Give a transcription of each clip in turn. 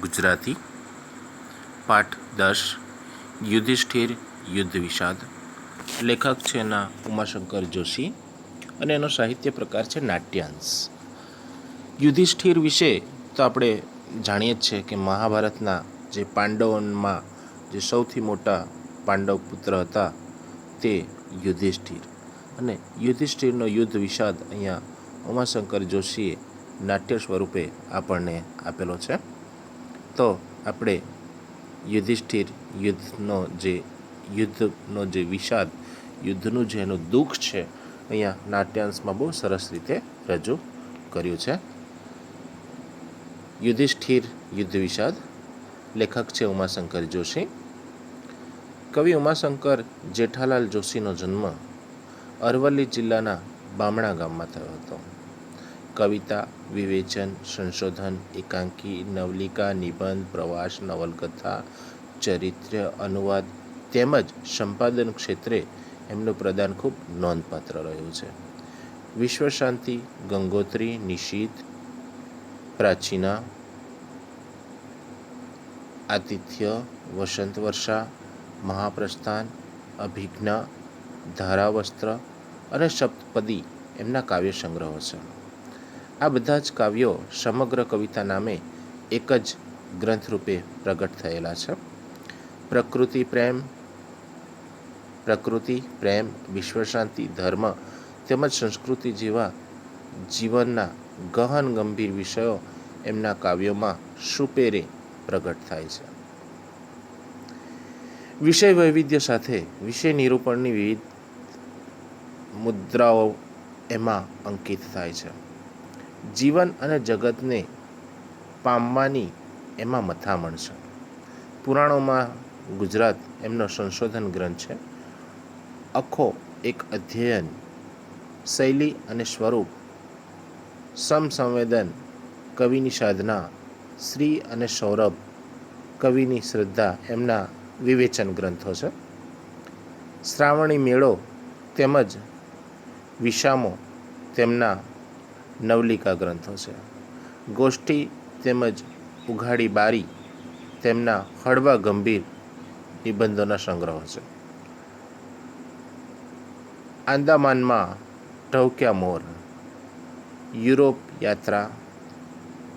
ગુજરાતી પાઠ 10 યુધિષ્ઠિર યુદ્ધ વિષાદ. લેખક છે એના ઉમાશંકર જોશી અને એનો સાહિત્ય પ્રકાર છે નાટ્યાંશ. યુધિષ્ઠિર વિશે તો આપણે જાણીએ જ છે કે મહાભારતના જે પાંડવોમાં જે સૌથી મોટા પાંડવ પુત્ર હતા તે યુધિષ્ઠિર, અને યુધિષ્ઠિરનો યુદ્ધ વિષાદ અહીંયા ઉમાશંકર જોશીએ નાટ્ય સ્વરૂપે આપણને આપેલો છે. તો આપણે યુધિષ્ઠિર યુદ્ધનો જે વિષાદ, યુદ્ધનું જે એનું દુઃખ છે અહીંયા નાટ્યાંશમાં બહુ સરસ રીતે રજૂ કર્યું છે. યુધિષ્ઠિર યુદ્ધ વિષાદ. લેખક છે ઉમાશંકર જોશી. કવિ ઉમાશંકર જેઠાલાલ જોશીનો જન્મ અરવલ્લી જિલ્લાના બામણા ગામમાં થયો હતો. કવિતા, વિવેચન, સંશોધન, એકાંકી, નવલિકા, નિબંધ, પ્રવાસ, નવલકથા, ચરિત્ર, અનુવાદ તેમજ સંપાદન ક્ષેત્રે એમનું પ્રદાન ખૂબ નોંધપાત્ર રહ્યું છે. વિશ્વશાંતિ, ગંગોત્રી, નિશીથ, પ્રાચીના, આતિથ્ય, વસંત વર્ષા, મહાપ્રસ્થાન, અભિજ્ઞા, ધારાવસ્ત્ર અને સપ્તપદી એમના કાવ્ય સંગ્રહો છે. આ બધા જ કાવ્યો સમગ્ર કવિતા નામે એક જ ગ્રંથ રૂપે પ્રગટ થયેલા છે. પ્રકૃતિ પ્રેમ, વિશ્વશાંતિ, ધર્મ તેમજ સંસ્કૃતિ જેવા જીવનના ગહન ગંભીર વિષયો એમના કાવ્યોમાં સુપેરે પ્રગટ થાય છે. વિષય વૈવિધ્ય સાથે વિષય નિરૂપણની વિવિધ મુદ્રાઓ એમાં અંકિત થાય છે. જીવન અને જગતને પામવાની એમાં મથામણ છે. પુરાણોમાં ગુજરાત એમનો સંશોધન ગ્રંથ છે. આખો એક અધ્યયન, શૈલી અને સ્વરૂપ, સમસંવેદન, કવિની સાધના, શ્રી અને સૌરભ, કવિની શ્રદ્ધા એમના વિવેચન ગ્રંથો છે. શ્રાવણી મેળો તેમજ વિષામો તેમના નવલિકા ગ્રંથો છે. ગોષ્ઠી તેમજ ઉઘાડી બારી તેમના હળવા ગંભીર નિબંધોના સંગ્રહો છે. આંદામાનમાં ટહુક્યા મોર, યુરોપ યાત્રા,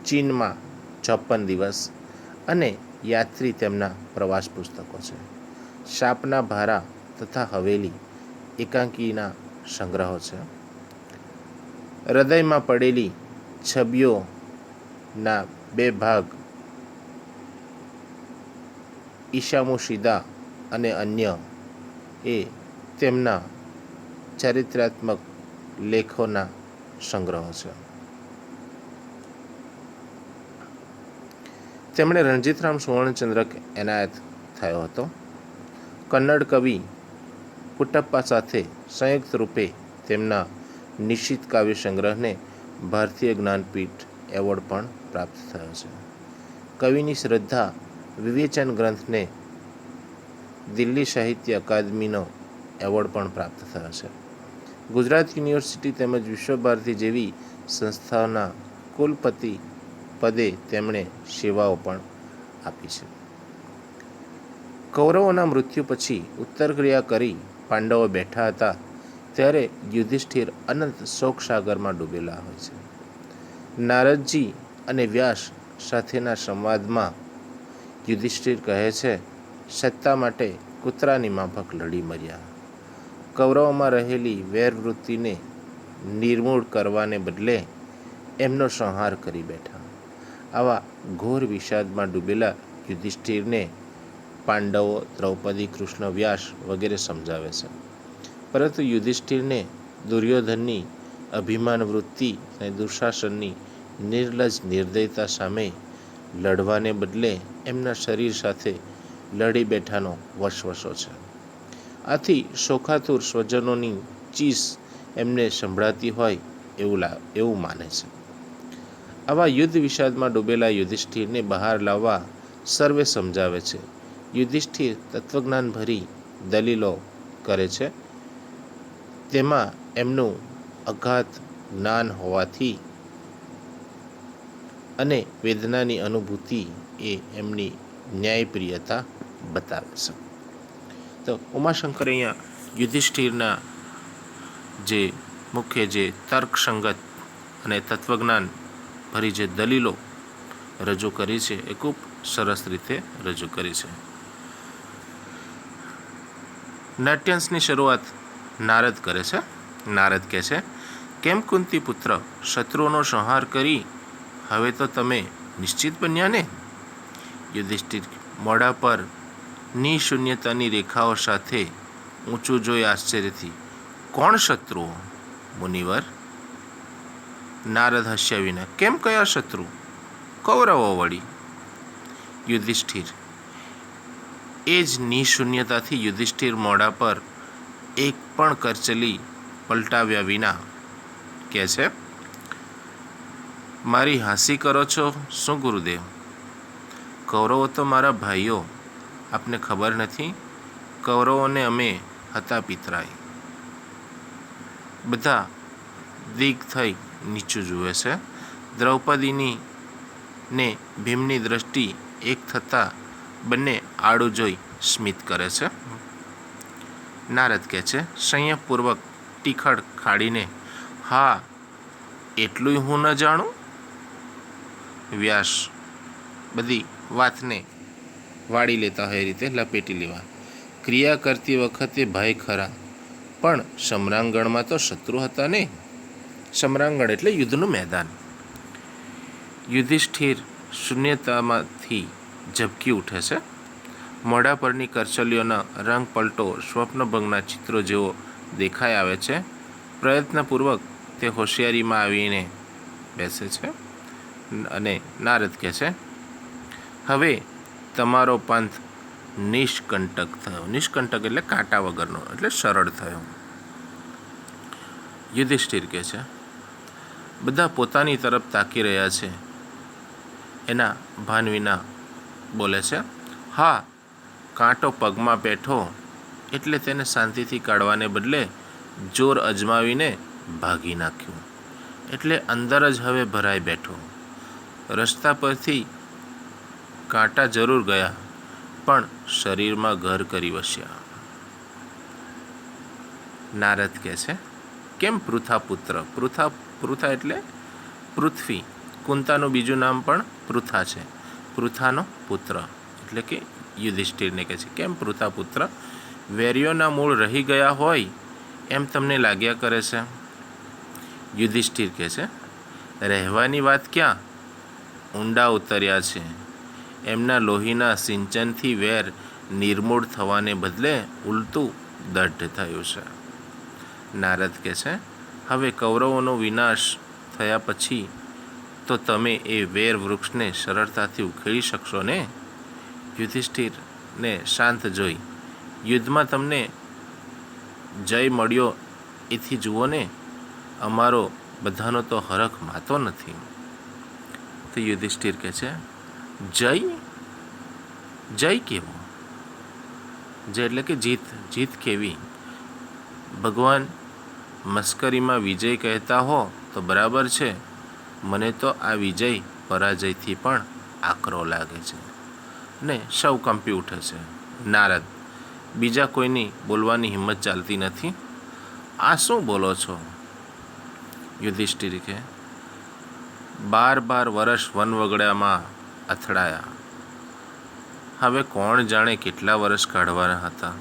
ચીનમાં 56 દિવસ અને યાત્રી તેમના પ્રવાસ પુસ્તકો છે. શાપના ભારા તથા હવેલી એકાંકીના સંગ્રહો છે. હૃદયમાં પડેલી છબીઓના 2 ભાગ ઈશામુશિદા અને અન્ય એ તેમના ચારિત્રાત્મક લેખોના સંગ્રહો છે. તેમણે રણજીતરામ સુવર્ણચંદ્રક એનાયત થયો હતો. કન્નડ કવિ પુટ્ટપ્પા સાથે સંયુક્ત રૂપે તેમના નિશીથ કાવ્ય સંગ્રહને ભારતીય જ્ઞાનપીઠ એવોર્ડ પણ પ્રાપ્ત થયો છે. કવિની શ્રદ્ધા વિવેચન ગ્રંથને દિલ્હી સાહિત્ય અકાદમીનો એવોર્ડ પણ પ્રાપ્ત થયો છે. ગુજરાત યુનિવર્સિટી તેમજ વિશ્વભારતી જેવી સંસ્થાઓના કુલપતિ પદે તેમણે સેવાઓ પણ આપી છે. કૌરવોના મૃત્યુ પછી ઉત્તરક્રિયા કરી પાંડવો બેઠા હતા ત્યારે યુધિષ્ઠિર અનંત શોકસાગરમાં ડૂબેલા હોય છે. નારદજી અને વ્યાસ સાથેના સંવાદમાં યુધિષ્ઠિર કહે છે, સત્તા માટે કૂતરાની માફક લડી મર્યા. કૌરવોમાં રહેલી વેરવૃત્તિને નિર્મૂળ કરવાને બદલે એમનો સંહાર કરી બેઠા. આવા ઘોર વિષાદમાં ડૂબેલા યુધિષ્ઠિરને પાંડવો, દ્રૌપદી, કૃષ્ણ, વ્યાસ વગેરે સમજાવે છે. પરંતુ યુધિષ્ઠિરને દુર્યોધનની અભિમાન વૃત્તિ અને દુશાસનની નિર્લજ્જ નિર્દયતા સામે લડવાને બદલે એમના શરીર સાથે લડી બેઠાનો વસવસો છે. આથી શોખાતુર સ્વજનોની ચીસ એમને સંભળાતી હોય એવું માને છે. આવા યુદ્ધ વિષાદમાં ડૂબેલા યુધિષ્ઠિરને બહાર લાવવા સર્વે સમજાવે છે. યુધિષ્ઠિર તત્વજ્ઞાન ભરી દલીલો કરે છે. તેમાં એમનું અગાધ જ્ઞાન હોવાથી અને વેદનાની અનુભૂતિ એ એમની ન્યાયપ્રિયતા બતાવે છે. તો ઉમાશંકર અહીંયા યુધિષ્ઠિરના જે મુખ્ય જે તર્કસંગત અને તત્વજ્ઞાન ભરી જે દલીલો રજૂ કરી છે એ ખૂબ સરસ રીતે રજૂ કરી છે. નાટ્યાંશની શરૂઆત નારદ કરે છે. નારદ કહે છે, કેમ કુંતી પુત્ર, શત્રુઓનો સંહાર કરી હવે તો તમે નિશ્ચિત બન્યા ને? યુધિષ્ઠિર મોઢા પર નિશૂન્યતાની રેખાઓ સાથે ઊંચું જોઈ આશ્ચર્યથી, કોણ શત્રુઓ મુનિવર? નારદ હસ્યા વિના, કેમ કયા શત્રુ? કૌરવો વળી. યુધિષ્ઠિર એ જ નિશૂન્યતાથી યુધિષ્ઠિર મોઢા પર એક પણ કરચલી પલટાવ્યા વિના કહે છે, મારી હાંસી કરો છો શું ગુરુદેવ? કૌરવો તો મારા ભાઈઓ, આપને ખબર નથી? કૌરવોને અમે હતા પિતરાય. બધા દિગ થઈ નીચું જુએ છે. દ્રૌપદીની ને ભીમની દ્રષ્ટિ એક થતાં બંને આડું જોઈ સ્મિત કરે છે. નારદ કહે છે, સંયમપૂર્વક ટીખળ ખાડીને, હા એટલું હું ન જાણું? વ્યાસ બધી વાતને વાળી લેતા હોય એ રીતે લપેટી લેવા. ક્રિયા કરતી વખતે ભય ખરા, પણ સમરાંગણમાં તો શત્રુ હતા ને? સમરાંગણ એટલે યુદ્ધનું મેદાન. યુધિષ્ઠિર શૂન્યતામાંથી ઝબકી ઉઠે છે. મોઢા પરની કરચલીઓના રંગ પલટો સ્વપ્નભંગના ચિત્રો જેવો દેખાઈ આવે છે. પ્રયત્નપૂર્વક તે હોશિયારીમાં આવીને બેસે છે અને નારદ કહે છે, હવે તમારો પંથ નિષ્કંટક થયો. નિષ્કંટક એટલે કાંટા વગરનો, એટલે સરળ થયો. યુધિષ્ઠિર કહે છે, બધા પોતાની તરફ તાકી રહ્યા છે એના ભાન વિના બોલે છે, હા કાંટો પગમાં બેઠો એટલે તેને શાંતિથી કાઢવાને બદલે જોર અજમાવીને ભાગી નાખ્યું, એટલે અંદર જ હવે ભરાઈ બેઠો. રસ્તા પરથી કાંટા જરૂર ગયા, પણ શરીરમાં ઘર કરી વસ્યા. નારદ કહે છે, કેમ પૃથા પુત્ર? પૃથા એટલે પૃથ્વી. કુંતાનું બીજું નામ પણ પૃથા છે. પૃથાનો પુત્ર એટલે કે યુધિષ્ઠિરને કહે છે, કેમ પૃથા પુત્ર? વેરીઓના મૂળ રહી ગયા હોય એમ તમને લાગ્યા કરે છે? યુધિષ્ઠિર કહે છે, રહેવાની વાત ક્યાં, ઊંડા ઉતર્યા છે. એમના લોહીના સિંચનથી વેર નિર્મૂળ થવાને બદલે ઉલટું દઢ થયું છે. નારદ કહે છે, હવે કૌરવોનો વિનાશ થયા પછી તો તમે એ વેર વૃક્ષને સરળતાથી ઉખેડી શકશો ને? યુધિષ્ઠિરને શાંત જોઈ, યુદ્ધમાં તમને જય મળ્યો એથી જુઓ ને, અમારો બધાનો તો હરખ માતો નથી. તો યુધિષ્ઠિર કહે છે, જય? જય કેવો? જય એટલે કે જીત. જીત કેવી? ભગવાન મસ્કરીમાં વિજય કહેતા હો તો બરાબર છે, મને તો આ વિજય પરાજયથી પણ આકરો લાગે છે. ને સૌ કંપી ઉઠે છે. નારદ, બીજા કોઈની બોલવાની હિંમત ચાલતી નથી. આ શું બોલો છો? યુધિષ્ઠિર કહે, 12 વર્ષ વનવગડામાં અથડાયા, હવે કોણ જાણે કેટલા વર્ષ કાઢવાના હતા.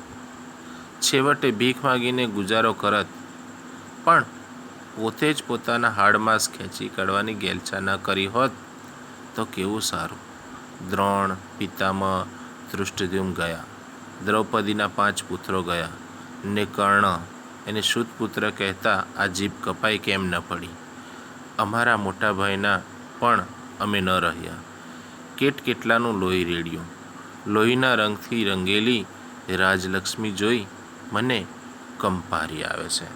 છેવટે ભીખ માગીને ગુજારો કરત, પણ પોતે જ પોતાના હાડમાંસ ખેંચી કાઢવાની ગેલછા ન કરી હોત તો કેવું સારું. દ્રોણ, પિતામહ, ધૃષ્ટદ્યુમ્ન ગયા, દ્રૌપદીના 5 પુત્રો ગયા, ને કર્ણ એને શુદ્ધ પુત્ર કહેતા આ જીભ કપાઈ કેમ ન પડી? અમારા મોટા ભાઈના પણ અમે ન રહ્યા. કેટલાનું લોહી રેડ્યું. લોહીના રંગથી રંગેલી રાજલક્ષ્મી જોઈ મને કંપારી આવે છે.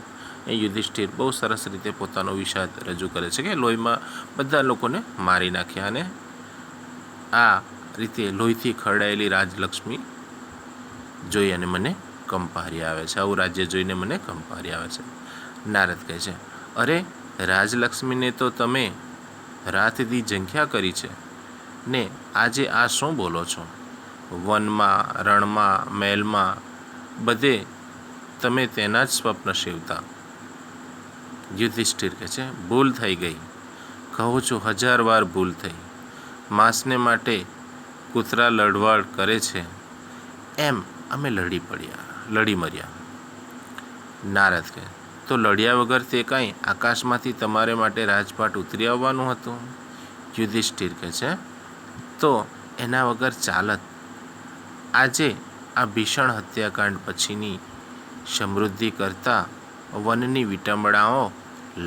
એ યુધિષ્ઠિર બહુ સરસ રીતે પોતાનો વિષાદ રજૂ કરે છે કે લોહીમાં બધા લોકોને મારી નાખ્યા, અને આ રીતે લોહીથી ખરડાયેલી રાજલક્ષ્મી જોઈ અને મને કંપારી આવે છે. આવું રાજ્ય જોઈને મને કંપારી આવે છે. નારદ કહે છે, અરે રાજલક્ષ્મીને તો તમે રાતથી ઝંખ્યા કરી છે, ને આજે આ શું બોલો છો? વનમાં, રણમાં, મહેલમાં બધે તમે તેના જ સ્વપ્ન સેવતા. યુધિષ્ઠિર કહે છે, ભૂલ થઈ ગઈ. કહું છું 1000 વાર ભૂલ થઈ. માંસને માટે કૂતરા લડવાડ કરે છે એમ અમે લડી મર્યા. નારદ કહે, તો લડ્યા વગર તે કાંઈ આકાશમાંથી તમારે માટે રાજપાટ ઉતરી આવવાનું હતું? યુધિષ્ઠિર કહે છે, તો એના વગર ચાલત. આજે આ ભીષણ હત્યાકાંડ પછીની સમૃદ્ધિ કરતાં વનની વિટંબણાઓ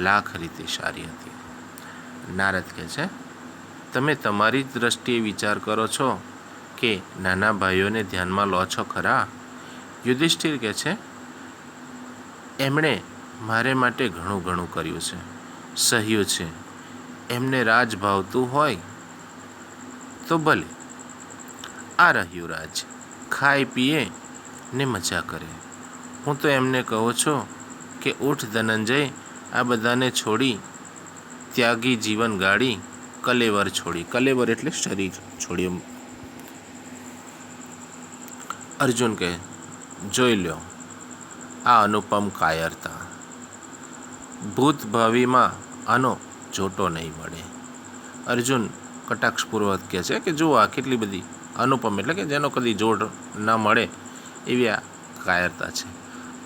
લાખ રીતે સારી હતી. નારદ કહે છે, તમે તમારી જ દ્રષ્ટિએ વિચાર કરો છો કે નાના ભાઈઓને ધ્યાનમાં લો છો ખરા? યુધિષ્ઠિર કહે છે, એમણે મારે માટે ઘણું કર્યું છે, સહ્યું છે. એમને રાજ ભાવતું હોય તો ભલે. આ રહ્યું રાજ, ખાય પીએ ને મજા કરે. હું તો એમને કહું છું કે ઉઠ ધનંજય, આ બધાને છોડી ત્યાગી જીવન ગાળી કલેવર છોડી. કલેવર એટલે શરીર છોડ્યું. અર્જુન કહે, જોઈ લ્યો આ અનુપમ કાયરતા. ભૂત ભાવિમાં આનો જોટો નહીં મળે. અર્જુન કટાક્ષપૂર્વક કહે છે કે જુઓ આ કેટલી બધી અનુપમ એટલે કે જેનો કદી જોડ ન મળે એવી આ કાયરતા છે.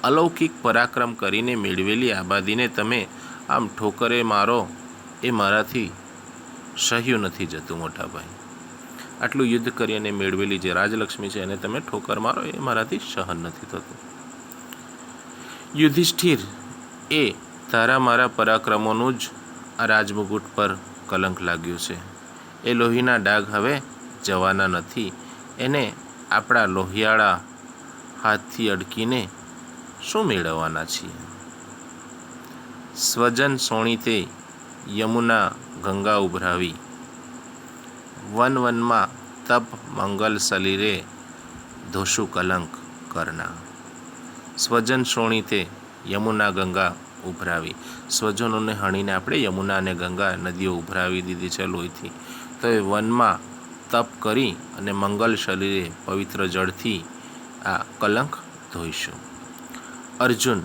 અલૌકિક પરાક્રમ કરીને મેળવેલી આબાદીને તમે આમ ઠોકરે મારો એ મારાથી સહ્યું નથી જતું મોટા ભાઈ. આટલું યુદ્ધ કરીને મેળવેલી જે રાજલક્ષ્મી છે એને તમે ઠોકર મારો એ મારાથી સહન નથી થતું. યુધિષ્ઠિર, એ તારા મારા પરાક્રમોનું જ આ રાજમુકુટ પર કલંક લાગ્યું છે. એ લોહીના ડાઘ હવે જવાના નથી. એને આપણા લોહિયાળા હાથથી અડકીને શું મેળવવાના છીએ? સ્વજન સોણીતે યમુના ગંગા ઉભરાવી, વનમાં તપ મંગલ સલીરે ધોષુ કલંક કરના. સ્વજન સોણીતે યમુના ગંગા ઉભરાવી. સ્વજનોને હણીને આપણે યમુના અને ગંગા નદીઓ ઉભરાવી દીધી છે લોહીથી. તો એ વનમાં તપ કરી અને મંગલ શરીરે પવિત્ર જળથી આ કલંક ધોઈશું. અર્જુન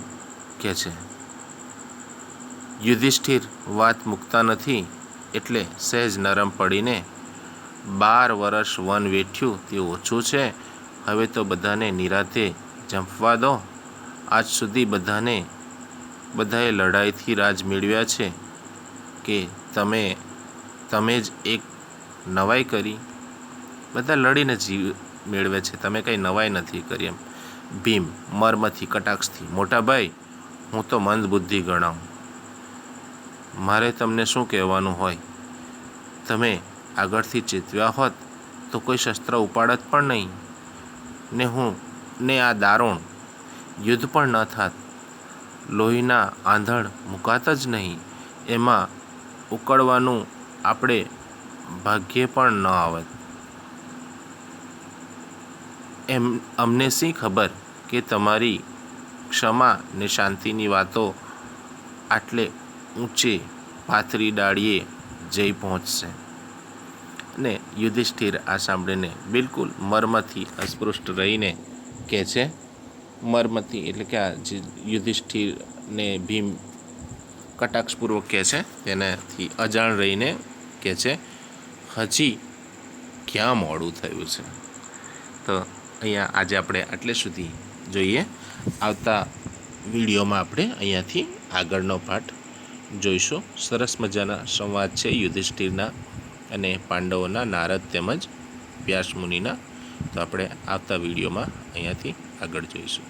કહે છે, યુધિષ્ઠિર વાત મૂકતા નથી એટલે સહેજ નરમ પડીને 12 વર્ષ વન વેઠ્યું તે ઓછું છે. હવે તો બધાને નિરાતે જંપવા દો. આજ સુધી બધાએ લડાઈથી રાજ મેળવ્યા છે કે તમે જ એક નવાઈ કરી? બધા લડીને જીવ મેળવે છે, તમે કંઈ નવાઈ નથી કરી એમ. ભીમ મર્મથી કટાક્ષથી, મોટા ભાઈ હું તો મંદ બુદ્ધિ ગણાવું. મારે તમને શું કહેવાનું હોય? તમે આગળથી ચેતવ્યા હોત તો કોઈ શસ્ત્ર ઉપાડત પણ નહીં ને આ દારૂણ યુદ્ધ પણ ન થાત. લોહીના આંધણ મુકાત જ નહીં. એમાં ઉકળવાનું આપણે ભાગ્યે પણ ન આવત. અમને શી ખબર કે તમારી ક્ષમા ને શાંતિની વાતો આટલે ઊંચે પાથરી ડાળીએ જઈ પહોંચશે. અને યુધિષ્ઠિર આ સાંભળીને બિલકુલ મર્મથી અસ્પૃષ્ટ રહીને કહે છે, મર્મથી એટલે કે આ જે યુધિષ્ઠિરને ભીમ કટાક્ષપૂર્વક કહે છે તેનાથી અજાણ રહીને કહે છે, હજી ક્યાં મોડું થયું છે? તો અહીંયા આજે આપણે આટલે સુધી જોઈએ. આવતા વિડીયોમાં આપણે અહીંયાથી આગળનો પાઠ જોઈશું. સરસ મજાના સંવાદ છે યુધિષ્ઠિરના અને પાંડવોના, નારદ તેમજ વ્યાસ મુનિના. તો આપણે આવતા વિડીયોમાં અહીંયાથી આગળ જોઈશું.